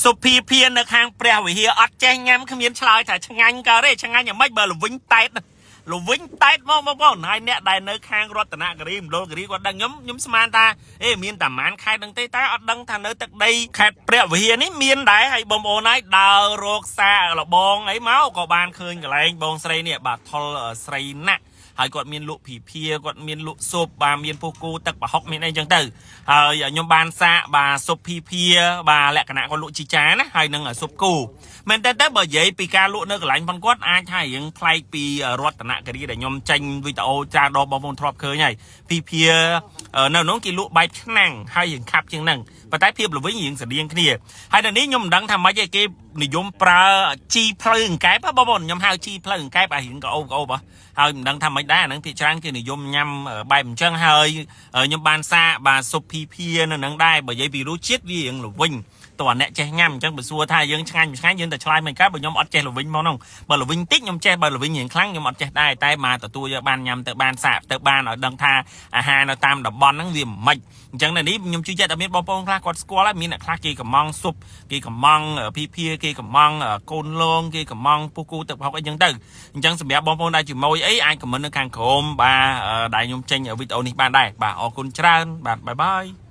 សុភីភៀននៅខាងព្រះវិហារអត់ចេះញ៉ាំគ្មានឆ្លើយថាឆ្ងាញ់ក៏ទេឆ្ងាញ់យ៉ាងម៉េចបើលវិញតែតលវិញតែតមកបងប្អូនហើយអ្នកដែលនៅខាងរតនគិរីមណ្ឌលគិរីគាត់ដឹងខ្ញុំស្មានថាមានតែប្រហែលខេត្តហ្នឹងទេតែអត់ដឹងថានៅទឹកដីខេត្តព្រះវិហារនេះមានដែរហើយបងប្អូនហើយដើររកសាកលបងអីមកក៏បានឃើញកន្លែងបងស្រីនេះបាទថុលស្រីណាក់ហើយគាត់មានលក់ភីភាគាត់មានលក់ស៊ុបបាទមានពុះគូទឹកប្រហុកមានអីចឹងទៅហើយខ្ញុំបានសាកបាទស៊ុបភីភាបាទលក្ខណៈគាត់លក់ជីចាណាហើយនឹងស៊ុបគូមែនតើបើនិយាយពីការលក់នៅកន្លែងប៉ុនគាត់អាចថារៀងប្លែកពីរតនគិរីដែលខ្ញុំចេញវីដេអូច្រើនដងបងប្អូនធ្លាប់ឃើញហើយភីភានៅនោះគេលក់បែបឆ្នាំងហើយរៀងខាប់ជាងហ្នឹងប៉ុន្តែភាពល្វីងរៀងស្តៀងគ្នាហើយនៅនេះខ្ញុំមិនដឹងថាម៉េចទេគេនិយមប្រើជីផ្លូវអង្កែបបងប្អូនខ្ញុំហៅជីផ្លូវអង្កែបឲ្យរៀងក្អូបក្អូបហើយមិនដឹងថាម៉េចដែរអាហ្នឹងភាគច្រើនគេនិយមញ៉ាំបែបអញ្ចឹងហើយខ្ញុំបានសាកបាទស៊ុបភីភានៅហ្នឹងដែរបើនិយាយពីរសជាតិវារៀងល្វីងតើអ្នកចេះញ៉ាំអញ្ចឹងបើសួរថាយើងឆ្ងាញ់មិនឆ្ងាញ់យើងតែឆ្លើយមិនកើតបើខ្ញុំអត់ចេះល្វីងមកហ្នឹងបើល្វីងតិចខ្ញុំចេះបើល្វីងរៀងខ្លាំងខ្ញុំអត់ចេះដែរតែមកទទួលយកបានញ៉ាំទៅបានសាកទៅបានឲ្យដឹងថាអាហារនៅតាមតំបន់ហ្នឹងវាមិនម៉េចអញ្ចឹងនៅនេះខ្ញុំជឿជាក់ថាមានបងប្អូនខ្លះគាត់ស្គាល់ហើយមានអ្នកខ្លះគេកំងស៊ុបគេកំងភីភាគេកំងកូនលងគេកំងពុះគូទឹកប្រហុកអីចឹងទៅអញ្ចឹងសម្រាប់បងប្អូនដែលជាមួយអីអាចខមមិននៅខាងក្រោមបាទដែលខ្ញុំចេញវីដេអូនេះបានដែរបាទអរគុណច្រើនបាទបាយបាយ